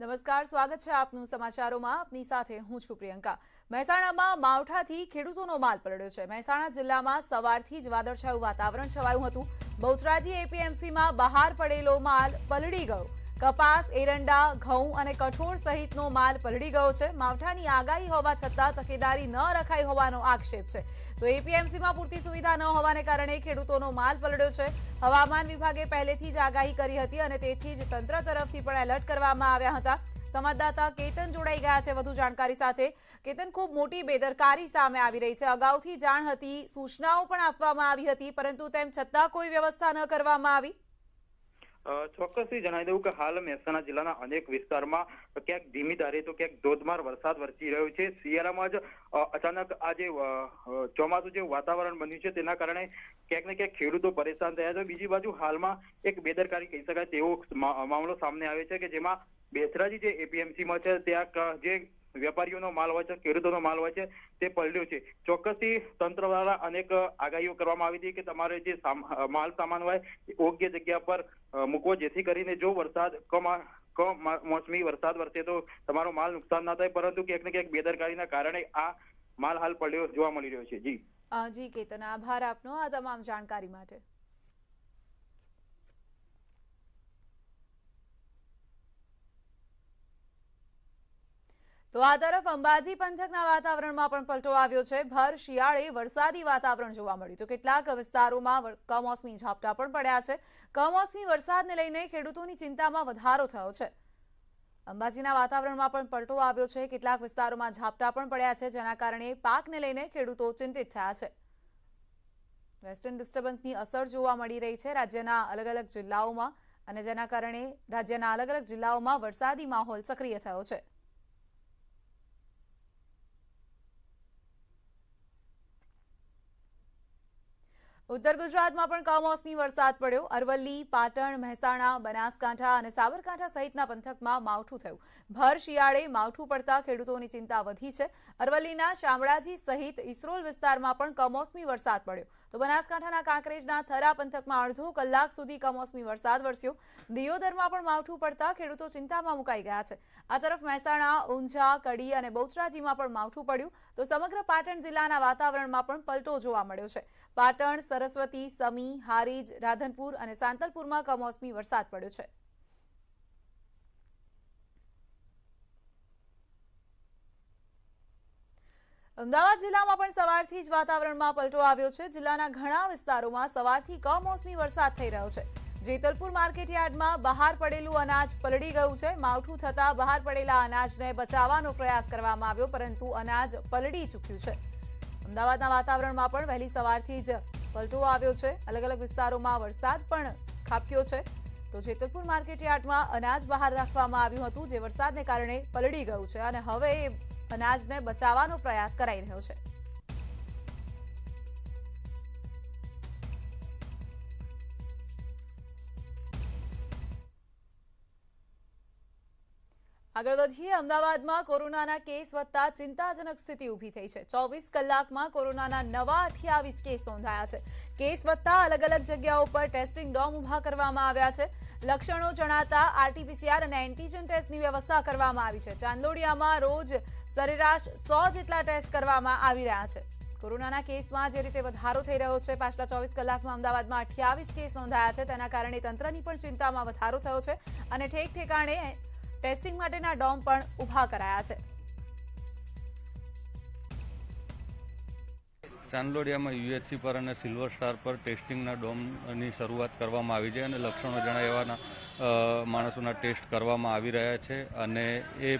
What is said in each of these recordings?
નમસ્કાર, સ્વાગત છે આપનું સમાચારોમાં. આપની સાથે હું છું પ્રિયંકા. મહેસાણામાં માવઠાથી ખેડૂતોનો માલ પલળ્યો છે. મહેસાણા જિલ્લામાં સવારથી જ વાદળછાયું વાતાવરણ છવાયું હતું. બહુચરાજી એપીએમસીમાં બહાર પડેલો માલ પલળી ગયો. કપાસ, એરંડા, ઘઉં અને કઠોળ સહિતનો માલ પલળી ગયો છે. માવઠાની આગાહી હોવા છતાં તકેદારી ન રખાઈ હોવાનો આક્ષેપ છે. તો એપીએમસીમાં પૂરતી સુવિધા ન હોવાને કારણે ખેડૂતોનો માલ પલળ્યો છે. હવામાન વિભાગે પહેલેથી જ આગાહી કરી હતી અને તેથી જ તંત્ર તરફથી પણ એલર્ટ કરવામાં આવ્યા હતા. સંવાદદાતા કેતન જોડાઈ ગયા છે વધુ જાણકારી સાથે. કેતન, ખૂબ મોટી બેદરકારી સામે આવી રહી છે. અગાઉથી જાણ હતી, સૂચનાઓ પણ આપવામાં આવી હતી, પરંતુ તેમ છતાં કોઈ વ્યવસ્થા ન કરવામાં આવી. ચોક્કસથી જણાવી દઉં કે હાલ મહેસાણા જિલ્લાના અનેક વિસ્તારમાં ક્યાંક ધીમી ધારે તો ક્યાંક ધોધમાર વરસાદ વરસી રહ્યો છે. શિયાળામાં જ અચાનક આ જે ચોમાસું જે વાતાવરણ બન્યું છે તેના કારણે ક્યાંક ને ક્યાંક ખેડૂતો પરેશાન થયા છે. બીજી બાજુ હાલમાં એક બેદરકારી કહી શકાય તેવો મામલો સામે આવે છે કે જેમાં બેચરાજી જે એપીએમસીમાં છે ત્યાં જે વેપારીઓનો માલ હોય છે, ખેડૂતોનો માલ હોય છે, તે પલળ્યો છે. ચોક્કસથી તંત્ર દ્વારા અનેક આગાહીઓ કરવામાં આવી હતી કે તમારે જે માલ સામાન હોય યોગ્ય જગ્યા પર મૂકવો, જેથી કરીને જો વરસાદ કમોસમી વરસાદ વરસે તો તમારો માલ નુકસાન ના થાય. પરંતુ ક્યાંક ને ક્યાંક બેદરકારીના કારણે આ માલ હાલ પડ્યો જોવા મળી રહ્યો છે. જી કેતન, આભાર આપનો આ તમામ જાણકારી માટે. તો આ તરફ અંબાજી પંથકના વાતાવરણમાં પણ પલટો આવ્યો છે. ભર શિયાળે વરસાદી વાતાવરણ જોવા મળ્યું તો કેટલાક વિસ્તારોમાં કમોસમી ઝાપટા પણ પડ્યા છે. કમોસમી વરસાદને લઈને ખેડૂતોની ચિંતામાં વધારો થયો છે. અંબાજીના વાતાવરણમાં પણ પલટો આવ્યો છે. કેટલાક વિસ્તારોમાં ઝાપટા પણ પડ્યા છે, જેના કારણે પાકને લઈને ખેડૂતો ચિંતિત થયા છે. વેસ્ટર્ન ડિસ્ટર્બન્સની અસર જોવા મળી રહી છે રાજ્યના અલગ અલગ જિલ્લાઓમાં, અને જેના કારણે રાજ્યના અલગ અલગ જિલ્લાઓમાં વરસાદી માહોલ સક્રિય થયો છે. ઉત્તર ગુજરાતમાં પણ કમોસમી વરસાદ પડ્યો. અરવલ્લી, પાટણ, મહેસાણા, બનાસકાંઠા અને સાબરકાંઠા સહિતના પંથકમાં માવઠું થયું. ભર શિયાળે માવઠું પડતા ખેડૂતોની ચિંતા વધી છે. અરવલ્લીના શામળાજી સહિત ઇસરોલ વિસ્તારમાં પણ કમોસમી વરસાદ પડ્યો. તો બનાસકાંઠાના કાંકરેજના થરા પંથકમાં અડધો કલાક સુધી કમોસમી વરસાદ વરસ્યો. દિયોદરમાં પણ માવઠું પડતા ખેડૂતો ચિંતામાં મુકાઈ ગયા છે. આ તરફ મહેસાણા, ઊંઝા, કડી અને બહુચરાજીમાં પણ માવઠું પડ્યું. તો સમગ્ર પાટણ જિલ્લાના વાતાવરણમાં પણ પલટો જોવા મળ્યો છે. પાટણ, સરસ્વતી, સમી, હારીજ, રાધનપુર અને સાંતલપુરમાં કમોસમી વરસાદ પડ્યો છે. અમદાવાદ જિલ્લામાં પણ સવારથી જ વાતાવરણમાં પલટો આવ્યો છે. જિલ્લાના ઘણા વિસ્તારોમાં સવારથી કમોસમી વરસાદ થઈ રહ્યો છે. જેતલપુર માર્કેટયાર્ડમાં બહાર પડેલું અનાજ પલળી ગયું છે. માવઠું થતાં બહાર પડેલા અનાજને બચાવવાનો પ્રયાસ કરવામાં આવ્યો, પરંતુ અનાજ પલળી ચૂક્યું છે. અમદાવાદના વાતાવરણમાં પણ વહેલી સવારથી જ પલટો આવ્યો છે. અલગ અલગ વિસ્તારોમાં વરસાદ પણ ખાબક્યો છે. તો જેતલપુર માર્કેટયાર્ડમાં અનાજ બહાર રાખવામાં આવ્યું હતું, જે વરસાદને કારણે પલળી ગયું છે અને હવે એ અનાજને બચાવવાનો પ્રયાસ કરાઈ રહ્યો છે. આગળ વધીએ. અમદાવાદમાં કોરોનાના કેસ વધતા ચિંતાજનક સ્થિતિ ઊભી થઈ છે. 24 કલાકમાં કોરોનાના નવા 28 કેસ નોંધાયા છે. કેસ વધતા અલગ અલગ જગ્યાઓ પર ટેસ્ટિંગ ડોમ ઉભા કરવામાં આવ્યા છે. લક્ષણો જણાતા આરટીપીસીઆર અને એન્ટીજન ટેસ્ટની વ્યવસ્થા કરવામાં આવી છે. ચાંદલોડિયામાં રોજ સરેરાશ 100 જેટલા ટેસ્ટ કરવામાં આવી રહ્યા છે. કોરોનાના કેસમાં જે રીતે વધારો થઈ રહ્યો છે, પાછલા 24 કલાકમાં અમદાવાદમાં 28 કેસ નોંધાયા છે, તેના કારણે તંત્રની પણ ચિંતામાં વધારો થયો છે અને ઠેક ઠેકાણે ટેસ્ટિંગ માટેના ડોમ પણ ઉભા કરાયા છે. ચાંદલોડિયામાં યુએચસી પર અને સિલ્વર સ્ટાર પર ટેસ્ટિંગના ડોમની શરૂઆત કરવામાં આવી છે અને લક્ષણો જણાવ્યાના માણસોના ટેસ્ટ કરવામાં આવી રહ્યા છે અને એ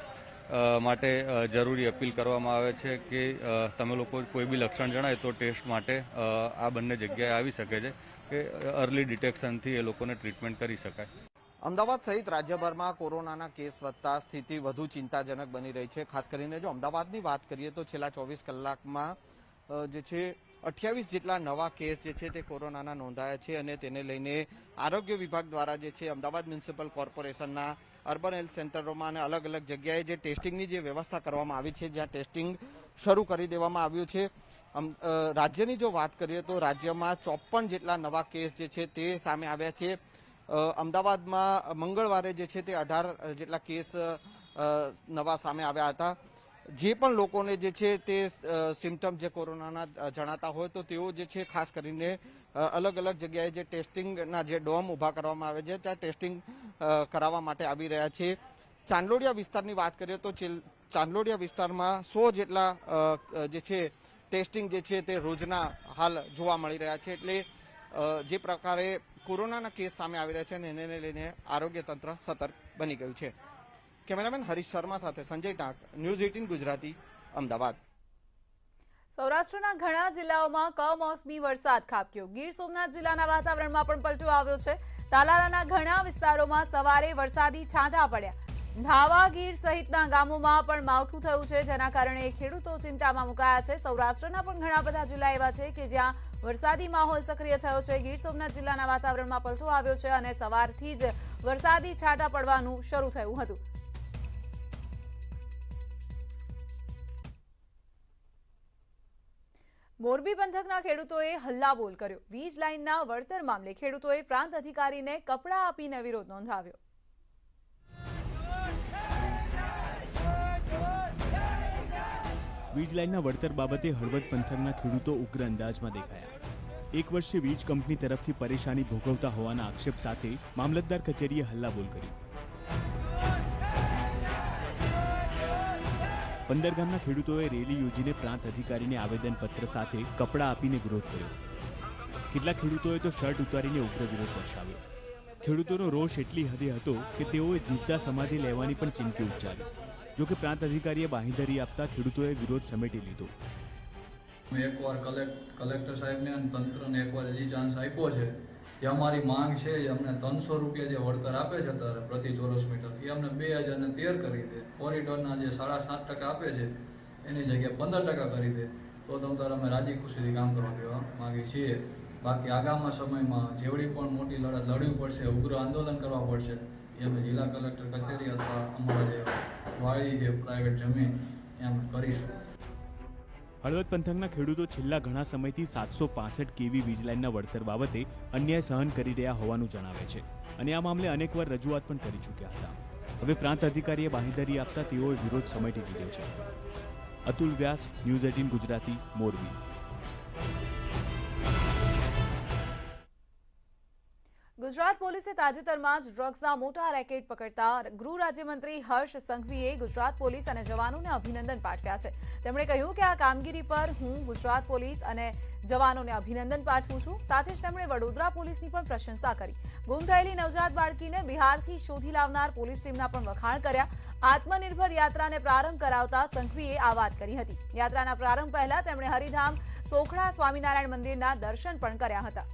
માટે જરૂરી અપીલ કરવામાં આવે છે કે તમે લોકો કોઈ બી લક્ષણ જણાય તો ટેસ્ટ માટે આ બંને જગ્યાએ આવી શકે છે કે અર્લી ડિટેક્શનથી એ લોકોને ટ્રીટમેન્ટ કરી શકાય. અમદાવાદ સહિત રાજ્યભરમાં કોરોનાના કેસ વધતા સ્થિતિ વધુ ચિંતાજનક બની રહી છે. ખાસ કરીને જો અમદાવાદની વાત કરીએ તો છેલ્લા 24 કલાકમાં જે છે 28 જેટલા નવા કેસ જે છે તે કોરોનાના નોંધાયા છે અને તેને લઈને આરોગ્ય વિભાગ દ્વારા જે છે અમદાવાદ મ્યુનિસિપલ કોર્પોરેશનના અર્બન હેલ્થ સેન્ટરોમાં અને અલગ અલગ જગ્યાએ જે ટેસ્ટિંગની જે વ્યવસ્થા કરવામાં આવી છે, જ્યાં ટેસ્ટિંગ શરૂ કરી દેવામાં આવ્યું છે. રાજ્યની જો વાત કરીએ તો રાજ્યમાં 54 જેટલા નવા કેસ જે છે તે સામે આવ્યા છે. અમદાવાદમાં મંગળવારે જે છે તે 18 જેટલા કેસ નવા સામે આવ્યા હતા. જે પણ લોકોને જે છે તે સિમ્ટમ જે કોરોનાના જણાતા હોય તો તેઓ જે છે ખાસ કરીને અલગ અલગ જગ્યાએ જે ટેસ્ટિંગના જે ડોમ ઊભા કરવામાં આવે છે ત્યાં ટેસ્ટિંગ કરાવવા માટે આવી રહ્યા છે. ચાંદલોડિયા વિસ્તારની વાત કરીએ તો ચાંદલોડિયા વિસ્તારમાં 100 જેટલા જે છે ટેસ્ટિંગ જે છે તે રોજના હાલ જોવા મળી રહ્યા છે. એટલે જે પ્રકારે કોરોનાના કેસ સામે આવી રહ્યા છે અને એને લઈને આરોગ્ય તંત્ર સતર્ક બની ગયું છે. કેમેરામેન હરીશ શર્મા સાથે સંજય ટાંક, ન્યૂઝ 18 ગુજરાતી, અમદાવાદ. સૌરાષ્ટ્રના ઘણા જિલ્લાઓમાં કમોસમી વરસાદ ખાબક્યો. ગીર સોમનાથ જિલ્લાના વાતાવરણમાં પણ પલટો આવ્યો છે. તાલાલાના ઘણા વિસ્તારોમાં સવારે વરસાદી છાંટા પડ્યા. ધાવા, ગીર સહિતના ગામોમાં પણ માવઠું થયું છે, જેના કારણે ખેડૂતો ચિંતામાં મુકાયા છે. સૌરાષ્ટ્રના પણ ઘણા બધા જિલ્લા એવા છે કે જ્યાં વરસાદી માહોલ સક્રિય થયો છે. ગીર સોમનાથ જિલ્લાના વાતાવરણમાં પલટો આવ્યો છે અને સવારથી જ વરસાદી છાંટા પડવાનું શરૂ થયું હતું. મોરબી પંથકના ખેડૂતોએ હલ્લાબોલ કર્યો. વીજ લાઇનના વળતર મામલે ખેડૂતોએ પ્રાંત અધિકારીને કપડા આપીને વિરોધ નોંધાવ્યો. વીજ લાઇનના વળતર બાબતે હળવદ પંથકના ખેડૂતો ઉગ્ર અંદાજમાં દેખાયા. 1 વર્ષે વીજ કંપની તરફથી પરેશાની ભોગવતા હોવાના આક્ષેપ સાથે મામલતદાર કચેરીએ હલ્લાબોલ કરી. 15 ગામના ખેડૂતોએ રેલી યોજીને પ્રાંત અધિકારીને આવેદનપત્ર સાથે કપડાં આપીને વિરોધ કર્યો. કેટલાક ખેડૂતોએ તો શર્ટ ઉતારીને ઉગ્ર વિરોધ દર્શાવ્યો. ખેડૂતોનો રોષ એટલી હદે હતો કે તેઓએ જીવતા સમાધિ લેવાની પણ ચીમકી ઉચ્ચારી. જો કે પ્રાંત અધિકારીએ બાંહેધરી આપતા ખેડૂતોએ વિરોધ સમેટી લીધો. એકવાર કલેક્ટર સાહેબને અને તંત્રને એકવાર હજી ચાન્સ આપ્યો છે કે અમારી માંગ છે એ અમને 300 રૂપિયા જે વળતર આપે છે અત્યારે પ્રતિ ચોરસ મીટર એ અમને 2013 કરી દે. કોરિડોરના જે 7.5% આપે છે એની જગ્યાએ 15% કરી દે તો તમ તારે અમે રાજી ખુશીથી કામ કરવા દેવા માંગીએ છીએ. બાકી આગામી સમયમાં જેવડી પણ મોટી લડત લડવી પડશે, ઉગ્ર આંદોલન કરવા પડશે એ અમે જિલ્લા કલેક્ટર કચેરી અથવા અમારા જે વાળી છે પ્રાઇવેટ જમીન એ અમે કરીશું. હળવદ પંથકના ખેડૂતો છેલ્લા ઘણા સમયથી 765 કેવી વીજ લાઇનના વળતર બાબતે અન્યાય સહન કરી રહ્યા હોવાનું જણાવે છે અને આ મામલે અનેકવાર રજૂઆત પણ કરી ચૂક્યા હતા. હવે પ્રાંત અધિકારીએ બાંહેધરી આપતા તેઓએ વિરોધ સમેટી લીધો છે. અતુલ વ્યાસ, ન્યૂઝ 18 ગુજરાતી, મોરબી. ગુજરાત પોલીસે તાજેતરમાં જ ડ્રગ્સના મોટા રેકેટ પકડતા ગૃહ રાજ્યમંત્રી હર્ષ સંઘવીએ ગુજરાત પોલીસ અને જવાનોને અભિનંદન પાઠવ્યા છે. તેમણે કહ્યું કે આ કામગીરી પર હું ગુજરાત પોલીસ અને જવાનોને અભિનંદન પાઠવું છું. સાથે જ તેમણે વડોદરા પોલીસની પણ પ્રશંસા કરી. ગુમ થયેલી નવજાત બાળકીને બિહારથી શોધી લાવનાર પોલીસ ટીમના પણ વખાણ કર્યા. આત્મનિર્ભર યાત્રાને પ્રારંભ કરાવતા સંઘવીએ આ વાત કરી હતી. યાત્રાના પ્રારંભ પહેલા તેમણે હરિધામ સોખડા સ્વામિનારાયણ મંદિરના દર્શન પણ કર્યા હતા.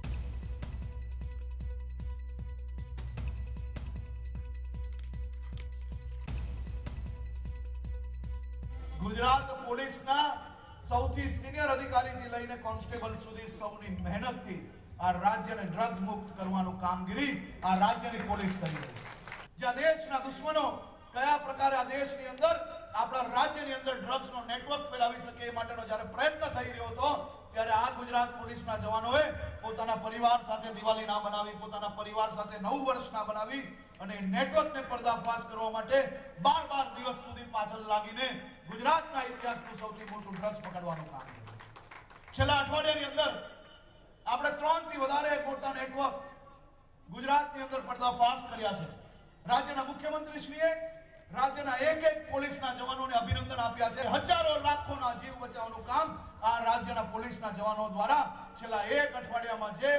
ગુજરાત પોલીસના સૌથી સિનિયર અધિકારીથી લઈને કોન્સ્ટેબલ સુધી સૌની મહેનતથી આ રાજ્યને ડ્રગ્સ મુક્ત કરવાનું કામગીરી આ રાજ્યની પોલીસ કરી રહી છે. જ્યાં દેશના દુશ્મનો કયા પ્રકારે આ દેશની અંદર આપણા રાજ્યની અંદર ડ્રગ્સનો નેટવર્ક ફેલાવી શકે એ માટેનો જ્યારે પ્રયત્ન થઈ રહ્યો હતો ત્યારે આ ગુજરાત પોલીસના જવાનોએ પોતાના પરિવાર સાથે દિવાળી ના બનાવી, પોતાના પરિવાર સાથે નવું વર્ષ ના બનાવી અને નેટવર્કને પર્દાફાશ કરવા માટે 12 દિવસ સુધી પાછળ લાગીને ગુજરાતના ઇતિહાસનું સૌથી મોટું ડ્રગ્સ પકડવાનું કામ કર્યું. છેલ્લા અઠવાડિયાની અંદર આપણે 3 થી વધારે મોટા નેટવર્ક ગુજરાતની અંદર પર્દાફાશ કર્યા છે. રાજ્યના મુખ્યમંત્રીશ્રીએ રાજ્યના એક પોલીસના જવાનોને અભિનંદન આપ્યા છે. હજારો લાખોના જીવ બચાવવાનું કામ આ રાજ્યના પોલીસના જવાનો દ્વારા છેલ્લા 1 અઠવાડિયામાં જે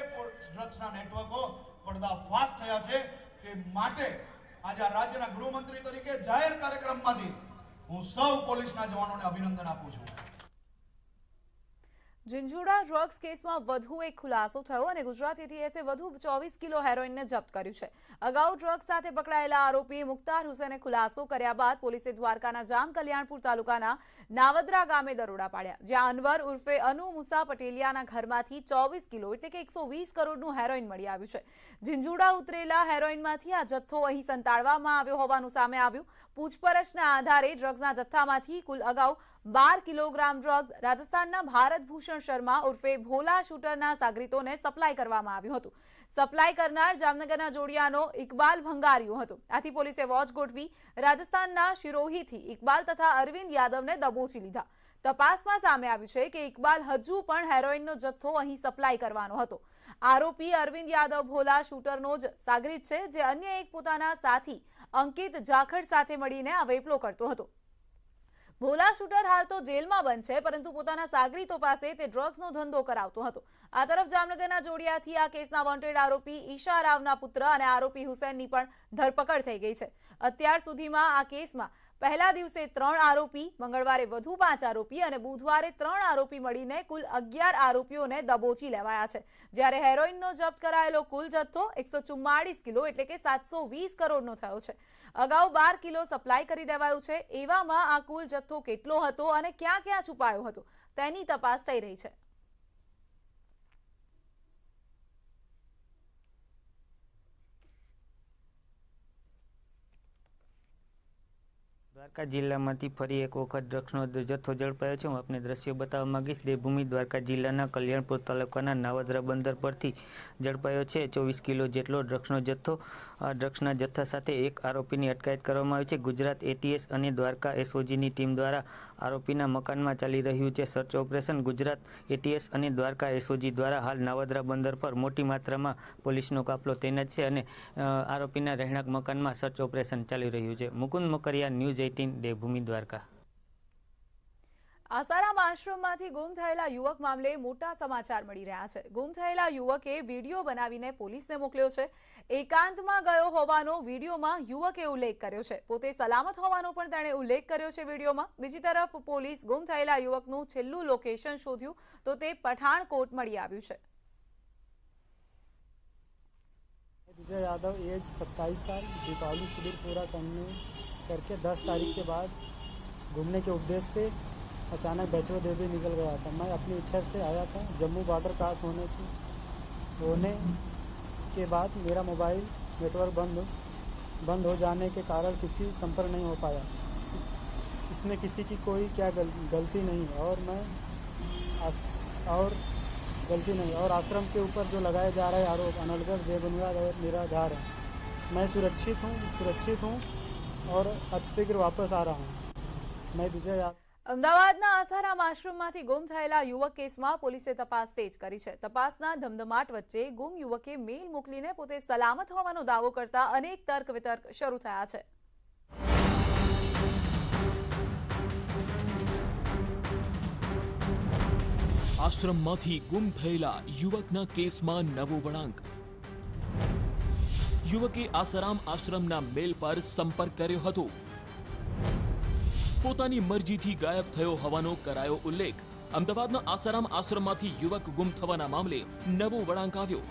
ડ્રગ્સના નેટવર્કો પર્દાફાશ થયા છે તે માટે આજે રાજ્યના ગૃહમંત્રી તરીકે જાહેર કાર્યક્રમમાંથી હું સૌ પોલીસના જવાનોને અભિનંદન આપું છું. ઝીંઝુડા ડ્રગ્સ કેસમાં વધુ એક ખુલાસો થયો અને ગુજરાત એટીએસે વધુ 24 કિલો હેરોઇનને જપ્ત કર્યું છે. અગાઉ ડ્રગ્સ સાથે પકડાયેલા આરોપી મુખ્તાર હુસેને ખુલાસો કર્યા બાદ પોલીસે દ્વારકાના જામ કલ્યાણપુર તાલુકાના નાવદરા ગામે દરોડા પાડ્યા, જ્યાં અનવર ઉર્ફે અનુ મુસા પટેલિયાના ઘરમાંથી 24 કિલો એટલે કે 120 કરોડનું હેરોઇન મળી આવ્યું છે. ઝીંઝુડા ઉતરેલા હેરોઇનમાંથી આ જથ્થો અહીં સંતાડવામાં આવ્યો હોવાનું સામે આવ્યું. પૂછપરછના આધારે ડ્રગ્સના જથ્થામાંથી કુલ અગાઉ 12 કિલોગ્રામ ડ્રગ્સ રાજસ્થાનના ભારત ભૂષણ શર્મા ઉર્ફે ભોલા શૂટરના સાગરીતોને સપ્લાય કરવામાં આવ્યું હતું. સપ્લાય કરનાર જામનગરના જોડિયાનો ઇકબાલ ભંગારિયો હતો. આથી પોલીસે વોચ ગોઠવી રાજસ્થાનના શિરોહીથી ઇકબાલ તથા અરવિંદ યાદવને દબોચી લીધા. તપાસમાં સામે આવ્યું છે કે ઇકબાલ હજુ પણ હેરોઇનનો જથ્થો અહીં સપ્લાય કરવાનો હતો. આરોપી અરવિંદ યાદવ ભોલા શૂટરનો જ સાગરીત છે, જે અન્ય એક પોતાના સાથી અંકિત જાખડ સાથે મળીને આ વેપલો કરતો હતો. ભોલા શૂટર હાલ તો જેલમાં બંધ છે, પરંતુ પોતાના સાગરીતો પાસે તે ડ્રગ્સનો ધંધો કરાવતો હતો. આ તરફ જામનગરના જોડિયાથી આ કેસના વોન્ટેડ આરોપી ઈશા રાવના પુત્ર અને આરોપી હુસૈનની પણ ધરપકડ થઈ ગઈ છે. અત્યાર સુધીમાં આ કેસમાં પહેલા દિવસે 3 આરોપી, મંગળવારે વધુ 5 આરોપી અને બુધવારે 3 આરોપી મળીને કુલ 11 આરોપીઓને દબોચી લેવાયા છે. જ્યારે હેરોઇનનો જપ્ત કરાયેલો કુલ જથ્થો 144 કિલો એટલે કે 720 કરોડનો થયો છે. અગાઉ 12 કિલો સપ્લાય કરી દેવાયું છે. એવામાં આ કુલ જથ્થો કેટલો હતો અને ક્યાં ક્યાં છુપાયો હતો તેની તપાસ થઈ રહી છે. દ્વારકા જિલ્લામાંથી ફરી એક વખત ડ્રગ્સનો જથ્થો ઝડપાયો છે. હું આપને દ્રશ્યો બતાવવા માંગીશ. દેવભૂમિ દ્વારકા જિલ્લાના કલ્યાણપુર તાલુકાના નાવદરા બંદર પરથી ઝડપાયો છે 24 કિલો જેટલો ડ્રગ્સનો જથ્થો. આ ડ્રગ્સના જથ્થા સાથે એક આરોપીની અટકાયત કરવામાં આવી છે. ગુજરાત એટીએસ અને દ્વારકા એસઓજીની ટીમ દ્વારા આરોપીના મકાનમાં ચાલી રહ્યું છે સર્ચ ઓપરેશન. ગુજરાત એટીએસ અને દ્વારકા એસઓજી દ્વારા હાલ નાવદરા બંદર પર મોટી માત્રામાં પોલીસનો કાફલો તૈનાત છે અને આરોપીના રહેણાંક મકાનમાં સર્ચ ઓપરેશન ચાલી રહ્યું છે. મુકુંદ મોકરિયા, ન્યૂઝ 18, દેવભૂમિ દ્વારકા. આસારામ આશ્રમમાંથી ગુમ થયેલા યુવક મામલે મોટા સમાચાર મળી રહ્યા છે. ગુમ થયેલા યુવકે વિડીયો બનાવીને પોલીસને મોકલ્યો છે. એકાંતમાં ગયો હોવાનો વિડીયોમાં યુવકે ઉલ્લેખ કર્યો છે. પોતે સલામત હોવાનો પણ તેણે ઉલ્લેખ કર્યો છે વિડીયોમાં. બીજી તરફ પોલીસ ગુમ થયેલા યુવકનું છેલ્લું લોકેશન શોધ્યું તો તે પઠાણકોટ મળી આવ્યું છે. विजय यादव एज 27 साल, दीपावली शिविर पूरा करके 10 तारीख के बाद घूमने के उद्देश्य से अचानक वैष्णो देवी निकल गया था. मैं अपनी इच्छा से आया था. जम्मू बॉर्डर क्रॉस होने के बाद मेरा मोबाइल नेटवर्क बंद हो जाने के कारण किसी संपर्क नहीं हो पाया. इसमें किसी की कोई क्या गलती नहीं और आश्रम के ऊपर जो लगाए जा रहे आरोप अनलगढ़, बेबुनियाद और निराधार है. मैं सुरक्षित हूँ और अतिशीघ्र वापस आ रहा हूँ. मैं विजय यादव. અમદાવાદના આસારામ આશ્રમમાંથી ગુમ થયેલા યુવક કેસમાં પોલીસે તપાસ તેજ કરી છે. તપાસના ધમધમાટ વચ્ચે ગુમ યુવકે મેલ મોકલીને પોતે સલામત હોવાનો દાવો કરતા અનેક તર્ક વિતર્ક શરૂ થયા છે. આશ્રમમાંથી ગુમ થયેલા યુવકના કેસમાં નવો વળાંક. યુવકે આસારામ આશ્રમના મેલ પર સંપર્ક કર્યો હતો. પોતાની મરજીથી ગાયબ થયો હોવાનો કરાયો ઉલ્લેખ. અમદાવાદના આસારામ આશ્રમમાંથી યુવક ગુમ થવાના મામલે નવો વળાંક આવ્યો.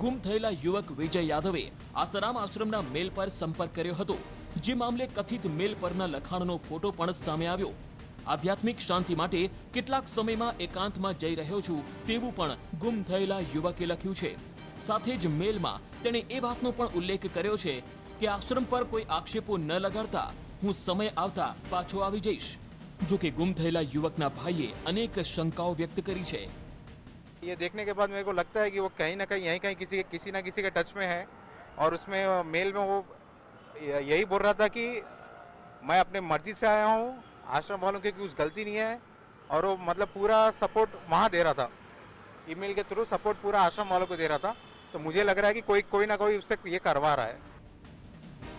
ગુમ થયેલા યુવક વિજય યાદવે આસારામ આશ્રમના મેલ પર સંપર્ક કર્યો હતો, જે મામલે કથિત મેલ પરના લખાણનો ફોટો પણ સામે આવ્યો. આધ્યાત્મિક શાંતિ માટે કેટલાક સમયમાં એકાંતમાં જઈ રહ્યો છું તેવું પણ ગુમ થયેલા યુવકે લખ્યું છે. સાથે જ મેલમાં તેણે એ વાતનો પણ ઉલ્લેખ કર્યો છે કે આશ્રમ પર કોઈ આક્ષેપો ન લગાડતા હું સમય આવતા પાછો આવી જઈશ. જો કે ગુમ થયેલા યુવકના ભાઈએ અનેક શંકાઓ વ્યક્ત કરી છે. ये देखने के बाद मेरे को लगता है कि वो कहीं ना कहीं किसी ना किसी के टच में है और उसमें मेल में वो यही बोल रहा था कि मैं अपने मर्जी से आया हूँ, आश्रम वालों की कुछ गलती नहीं है और वो मतलब पूरा सपोर्ट वहाँ दे रहा था. ईमेल के थ्रू सपोर्ट पूरा आश्रम वालों को दे रहा था. तो मुझे लग रहा है कि कोई ना कोई उससे ये करवा रहा है.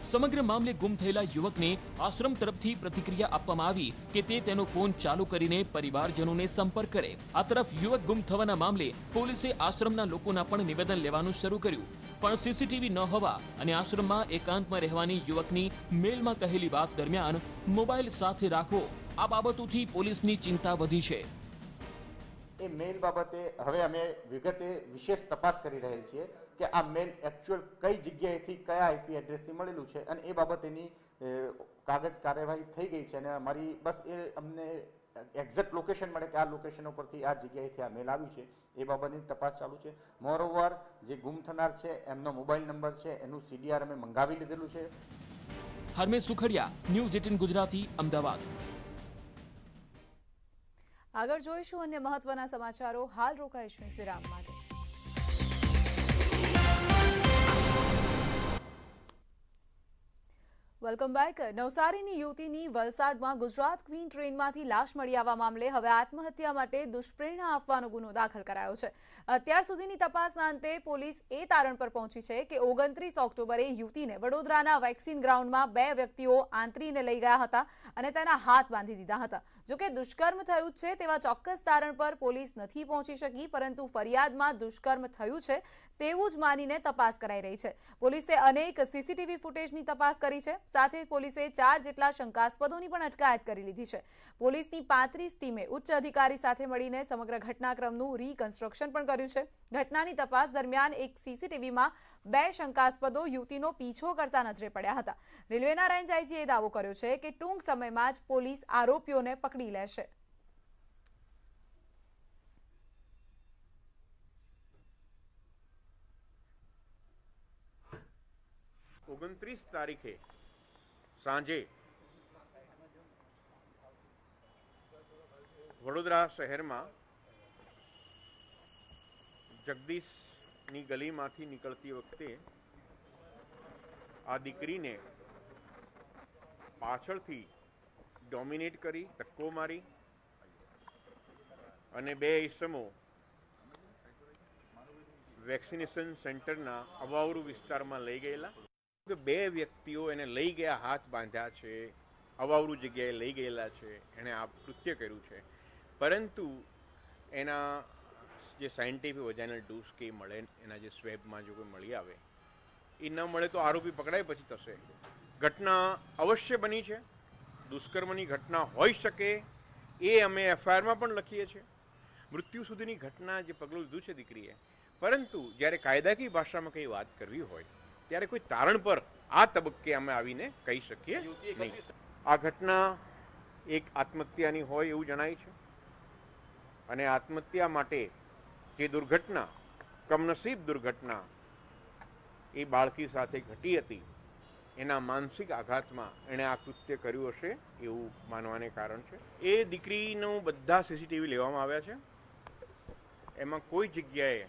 સમગ્ર મામલે ગુમ થયેલા યુવકને આશ્રમ તરફથી પ્રતિક્રિયા આપવામાં આવી કે તે તેનો ફોન ચાલુ કરીને પરિવારજનોને સંપર્ક કરે. આ તરફ યુવક ગુમ થવાના મામલે પોલીસે આશ્રમના લોકોના પણ નિવેદન લેવાનું શરૂ કર્યું. પણ સીસીટીવી ન હોવા અને આશ્રમમાં એકાંતમાં રહેવાની યુવકની મેલમાં કહેલી વાત દરમિયાન મોબાઈલ સાથે રાખવો, આ બાબતોથી પોલીસની ચિંતા વધી છે. એ મેલ બાબતે હવે અમે વિગતે વિશેષ તપાસ કરી રહેલ છીએ કે આ મેલ એકચ્યુઅલ કઈ જગ્યાએથી કયા આઈપી એડ્રેસથી મળેલું છે અને એ બાબતેની કાગજ કાર્યવાહી થઈ ગઈ છે અને અમારી બસ એ અમને એક્ઝેક્ટ લોકેશન મળે કે આ લોકેશન ઉપરથી આ જગ્યાએથી આ મેલ આવ્યું છે એ બાબતની તપાસ ચાલુ છે. મોરઓવર જે ગુમ થનાર છે એમનો મોબાઈલ નંબર છે એનું સીડીઆર અમે મંગાવી લીધેલું છે. હરમેશ સુખડિયા, ન્યૂઝ 18 ગુજરાતી, અમદાવાદ. આગળ જોઈશું અન્ય મહત્વના સમાચારો. હાલ રોકાઈશું વિરામ માટે. Welcome back. નવસારીની યુવતીની વલસાડમાં ગુજરાત ક્વીન ટ્રેનમાંથી લાશ મળી આવવા મામલે હવે આત્મહત્યા માટે દુષ્પ્રેરણા આપવાનો ગુનો દાખલ કરાયો છે. અત્યાર સુધીની તપાસના અંતે પોલીસ એ તારણ પર પહોંચી છે કે 29 ઓક્ટોબરે યુવતીને વડોદરાના વેક્સિન ગ્રાઉન્ડમાં 2 વ્યક્તિઓ આંતરીને લઈ ગયા હતા અને તેના હાથ બાંધી દીધા હતા. જોકે દુષ્કર્મ થયું છે તેવા ચોક્કસ તારણ પર પોલીસ નથી પહોંચી શકી, પરંતુ ફરિયાદમાં દુષ્કર્મ થયું છે તેવું જ માનીને તપાસ કરાઈ રહી છે. પોલીસે અનેક સીસીટીવી ફૂટેજની તપાસ કરી છે. સાથે પોલીસે 4 જેટલા શંકાસ્પદોની પણ અટકાયત કરી લીધી છે. પોલીસની 35 ટીમે ઉચ્ચ અધિકારી સાથે મળીને સમગ્ર ઘટનાક્રમનું રીકન્સ્ટ્રક્શન પણ કર્યું છે. ઘટનાની તપાસ દરમિયાન એક સીસીટીવીમાં 2 શંકાસ્પદો યુવતીનો પીછો કરતા નજરે પડ્યા હતા. રેલવેના રેન્જ આઈજીએ દાવો કર્યો છે કે ટૂંક સમયમાં જ પોલીસ આરોપીઓને પકડી લેશે. તારીખે સાંજે વડોદરા શહેરમાં જગદીશની ગલીમાંથી નીકળતી વખતે આ દીકરીને પાછળથી ડોમિનેટ કરી, ધક્કો મારી અને 2 ઈસમો વેક્સિનેશન સેન્ટરના અવાવરૂ વિસ્તારમાં લઈ ગયેલા. 2 વ્યક્તિઓ એને લઈ ગયા, હાથ બાંધ્યા છે, અવાવરૂ જગ્યાએ લઈ ગયેલા છે, એણે આ કૃત્ય કર્યું છે. પરંતુ એના જે સાયન્ટિફિક વજાઇનલ ડોઝ કે મળે, એના જે સ્વેબમાં જો કોઈ મળી આવે, એ ન મળે તો આરોપી પકડાય પછી થશે. ઘટના અવશ્ય બની છે, દુષ્કર્મની ઘટના હોઈ શકે એ અમે એફઆઈઆરમાં પણ લખીએ છીએ. મૃત્યુ સુધીની ઘટના જે પગલું લીધું છે દીકરીએ, પરંતુ જ્યારે કાયદાકીય ભાષામાં કંઈ વાત કરવી હોય ત્યારે કોઈ તારણ પર આ તબક્કે અમે આવીને કહી શકીએ નહીં. આ ઘટના એક આત્મહત્યાની હોય એવું જણાય છે અને આત્મહત્યા માટે જે દુર્ઘટના, કમનસીબ દુર્ઘટના એ બાળકી સાથે ઘટી હતી, એના માનસિક આઘાતમાં એણે આ કૃત્ય કર્યું હશે એવું માનવાને કારણ છે. એ દીકરીનું બધા સીસીટીવી લેવામાં આવ્યા છે. એમાં કોઈ જગ્યાએ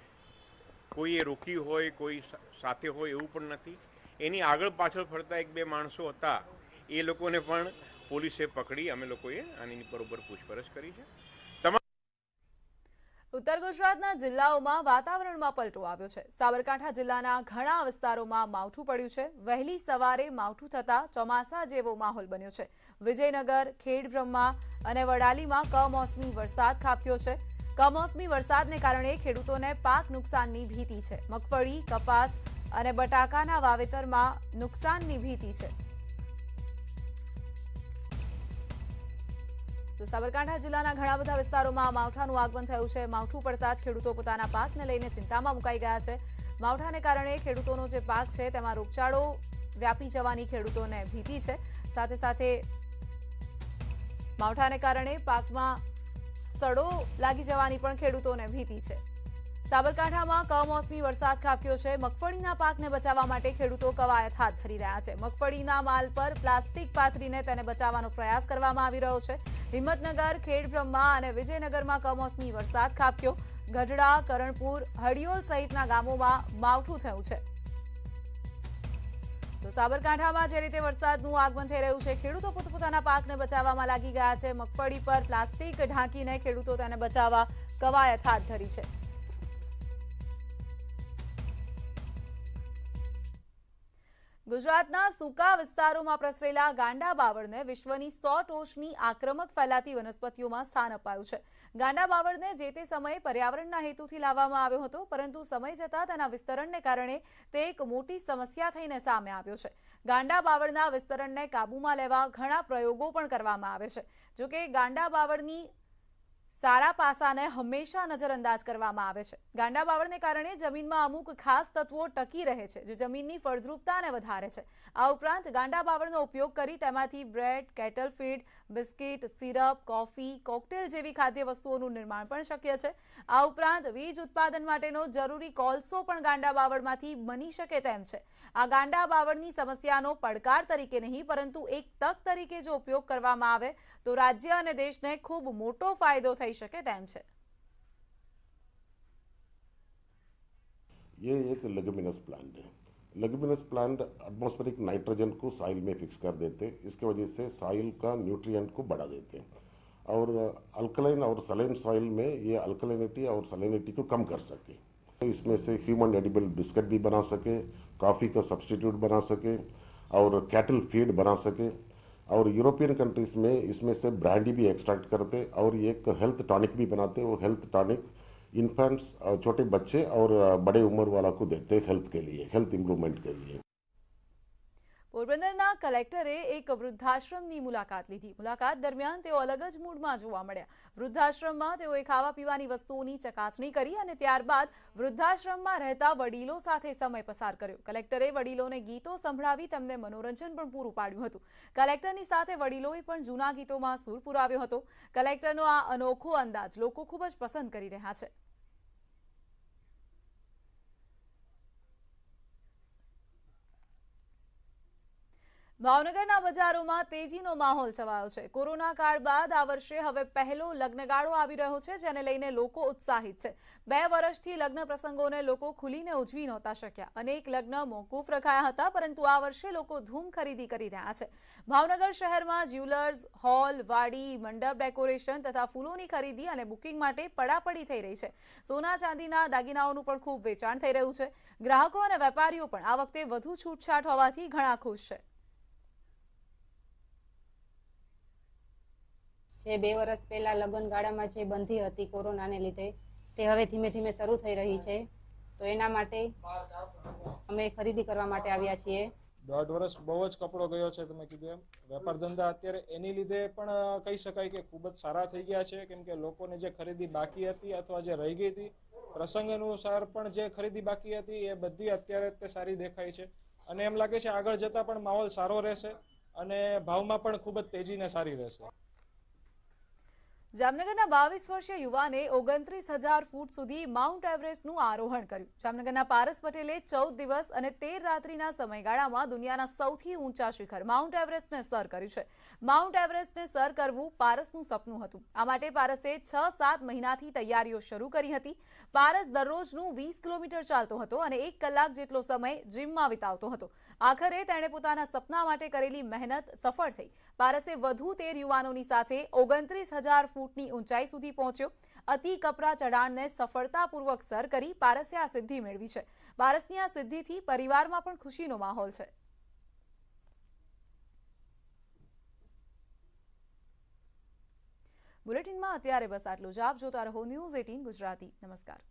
કોઈએ રોકી હોય, કોઈ સાથે હોય એવું પણ નથી. એની આગળ પાછળ ફરતા 1-2 માણસો હતા, એ લોકોને પણ પોલીસે પકડી અમે લોકોએ આની બરોબર પૂછપરછ કરી છે. ઉત્તર ગુજરાતના જિલ્લાઓમાં વાતાવરણમાં પલટો આવ્યો છે. સાબરકાંઠા જિલ્લાના ઘણા વિસ્તારોમાં માવઠું પડ્યું છે. વહેલી સવારે માવઠું થતા ચોમાસા જેવો માહોલ બન્યો છે. વિજયનગર, ખેડબ્રહ્મા અને વડાલીમાં કમોસમી વરસાદ ખાબક્યો છે. કમોસમી વરસાદને કારણે ખેડૂતોને પાક નુકસાનની ભીતિ છે. મગફળી, કપાસ અને બટાકાના વાવેતરમાં નુકસાનની ભીતિ છે. તો સાબરકાંઠા જિલ્લાના ઘણા બધા વિસ્તારોમાં માવઠાનું આગમન થયું છે. માવઠું પડતા જ ખેડૂતો પોતાના પાકને લઈને ચિંતામાં મુકાઈ ગયા છે. માવઠાને કારણે ખેડૂતોનો જે પાક છે તેમાં રોગચાળો વ્યાપી જવાની ખેડૂતોને ભીતિ છે. સાથે સાથે માવઠાને કારણે પાકમાં સડો લાગી જવાની પણ ખેડૂતોને ભીતિ છે. સાબરકાંઠામાં કમોસમી વરસાદ ખાબક્યો છે. મગફળીના પાકને બચાવવા માટે ખેડૂતો કવાયત હાથ ધરી રહ્યા છે. મગફળીના માલ પર પ્લાસ્ટિક પાથરીને તેને બચાવવાનો પ્રયાસ કરવામાં આવી રહ્યો છે. હિંમતનગર, ખેડબ્રહ્મા અને વિજયનગરમાં કમોસમી વરસાદ ખાબક્યો. ગઢડા, કરણપુર, હડિયોલ સહિતના ગામોમાં માવઠું થયું છે. તો સાબરકાંઠામાં જે રીતે વરસાદનું આગમન થઈ રહ્યું છે, ખેડૂતો પોતાના પાકને બચાવવામાં લાગી ગયા છે. મગફળી પર પ્લાસ્ટિક ઢાંકીને ખેડૂતો તેને બચાવવા કવાયત હાથ ધરી છે. ગુજરાતના સૂકા વિસ્તારોમાં પ્રસરેલા ગાંડા બાવળને વિશ્વની 100 ટોચની આક્રમક ફેલાતી વનસ્પતિઓમાં સ્થાન અપાયું છે. ગાંડા બાવળને જે તે સમયે પર્યાવરણના હેતુથી લાવવામાં આવ્યો હતો, પરંતુ સમય જતાં તેના વિસ્તરણને કારણે તે એક મોટી સમસ્યા થઈને સામે આવ્યો છે. ગાંડા બાવળના વિસ્તરણને કાબૂમાં લેવા ઘણા પ્રયોગો પણ કરવામાં આવે છે. જોકે ગાંડા બાવળની સારા પાસાને હંમેશા નજરઅંદાજ કરવામાં આવે છે. ગાંડા બાવળને કારણે જમીનમાં અમુક ખાસ તત્વો ટકી રહે છે, જે જમીનની ફળદ્રુપતાને વધારે છે. આ ઉપરાંત ગાંડા બાવળનો ઉપયોગ કરી તેમાંથી bread, cattle feed, biscuit, syrup, coffee, cocktail જેવી ખાદ્ય વસ્તુઓનું નિર્માણ પણ શક્ય છે. આ ઉપરાંત વીજ ઉત્પાદન માટેનો જરૂરી કોલસો પણ ગાંડા બાવળમાંથી બની શકે તેમ છે. આ ગાંડા બાવળની સમસ્યાનો પડકાર તરીકે નહીં, પરંતુ એક તક તરીકે જો ઉપયોગ કરવામાં આવે તો રાજ્ય અને દેશને ખૂબ મોટો ફાયદો થઈ શકે તેમ છે. ये एक लेगुमिनस प्लांट है. लेग्यूमिनस प्लांट एटमॉस्फेरिक नाइट्रोजन को सॉइल में फिक्स कर देते हैं, इसके वजह से सॉइल का न्यूट्रिएंट को बढ़ा देते हैं और अल्कलाइन और सलाइन सॉइल में ये अल्कलाइनिटी और सलाइनिटी को कम कर सके। इसमें से ह्यूमन एडिबल बिस्किट भी बना सके, कॉफ़ी का सब्स्टिट्यूट बना सके और कैटल फीड बना सके और यूरोपियन कंट्रीज में इसमें से ब्रांडी भी एक्सट्रैक्ट करते और एक हेल्थ टॉनिक भी बनाते। वो हेल्थ टॉनिक इन्फेंट्स, छोटे बच्चे और बड़े उम्र वाला को देते हेल्थ के लिए, हेल्थ इम्प्रूवमेंट के लिए। પોરબંદરના કલેક્ટરે એક વૃદ્ધાશ્રમની મુલાકાત લીધી. મુલાકાત દરમિયાન તેઓ અલગ જ મૂડમાં જોવા મળ્યા. વૃદ્ધાશ્રમમાં તેઓએ ખાવા પીવાની વસ્તુઓની ચકાસણી કરી અને ત્યારબાદ વૃદ્ધાશ્રમમાં રહેતા વડીલો સાથે સમય પસાર કર્યો. કલેક્ટરે વડીલોને ગીતો સંભળાવી તેમને મનોરંજન પણ પૂરું પાડ્યું હતું. કલેક્ટરની સાથે વડીલોએ પણ જૂના ગીતોમાં સૂર પુરાવ્યો હતો. કલેક્ટરનો આ અનોખો અંદાજ લોકો ખૂબ જ પસંદ કરી રહ્યા છે. ભાવનગરના બજારોમાં તેજીનો માહોલ છવાયો છે. કોરોના કાળ બાદ આ વર્ષે હવે પહેલો લગ્નગાળો આવી રહ્યો છે, જેને લઈને લોકો ઉત્સાહિત છે. 2 વર્ષથી લગ્ન પ્રસંગોને લોકો ખુલીને ઉજવી નહોતા શક્યા. અનેક લગ્ન મોકૂફ રખાયા હતા, પરંતુ આ વર્ષે લોકો ધૂમ ખરીદી કરી રહ્યા છે. ભાવનગર શહેરમાં જ્વેલર્સ, હોલ, વાડી, મંડપ ડેકોરેશન તથા ફૂલોની ખરીદી અને બુકિંગ માટે પડાપડી થઈ રહી છે. સોના ચાંદીના દાગીનાઓનું પણ ખૂબ વેચાણ થઈ રહ્યું છે. ગ્રાહકો અને વેપારીઓ પણ આ વખતે વધુ છૂટછાટ હોવાથી ઘણા ખુશ છે. 2 વર્ષ પહેલા લગ્નગાળામાં જે બંધી હતી કોરોનાને લીધે તે હવે ધીમે ધીમે શરૂ થઈ રહી છે, તો એના માટે અમે ખરીદી કરવા માટે આવ્યા છીએ. 1.5 વર્ષ બહુ જ કપડો ગયો છે. તમે કીધું એમ વેપાર ધંધા અત્યારે એની લીધે પણ કહી શકાય કે ખૂબ જ સારા થઈ ગયા છે, કેમ કે લોકોને જે ખરીદી બાકી હતી અથવા જે રહી ગઈ હતી પ્રસંગ અનુસાર પણ જે ખરીદી બાકી હતી એ બધી અત્યારે તે સારી દેખાય છે અને એમ લાગે છે આગળ જતા પણ માહોલ સારો રહેશે અને ભાવમાં પણ ખૂબ જ તેજીને સારી રહેશે. જામનગરના 22 વર્ષીય યુવાને 29,000 ફૂટ સુધી માઉન્ટ એવરેસ્ટનું આરોહણ કર્યું. જામનગરના પારસ પટેલે 14 દિવસ અને 13 રાત્રિના સમયગાળામાં દુનિયાના સૌથી ઊંચા શિખર માઉન્ટ એવરેસ્ટને સર કર્યું છે. માઉન્ટ એવરેસ્ટને સર કરવું પારસનું સપનું હતું. આ માટે પારસે 6-7 મહિનાથી તૈયારીઓ શરૂ કરી હતી. પારસ દરરોજનું 20 કિલોમીટર ચાલતો હતો અને 1 કલાક જેટલો સમય જીમમાં વિતાવતો હતો. આખરે તેણે પોતાના સપના માટે કરેલી મહેનત સફળ થઈ. પારસે વધુ 13 યુવાનોની સાથે 29,000 ફૂટની ઊંચાઈ સુધી પહોંચ્યો. અતિ કપરા ચઢાણને સફળતાપૂર્વક સર કરી પારસે આ સિદ્ધિ મેળવી છે. પારસની આ સિદ્ધિથી પરિવારમાં પણ ખુશીનો માહોલ છે. બુલેટિનમાં અત્યારે બસ આટલું જ. આપ જોતા રહો ન્યૂઝ 18 ગુજરાતી. નમસ્કાર.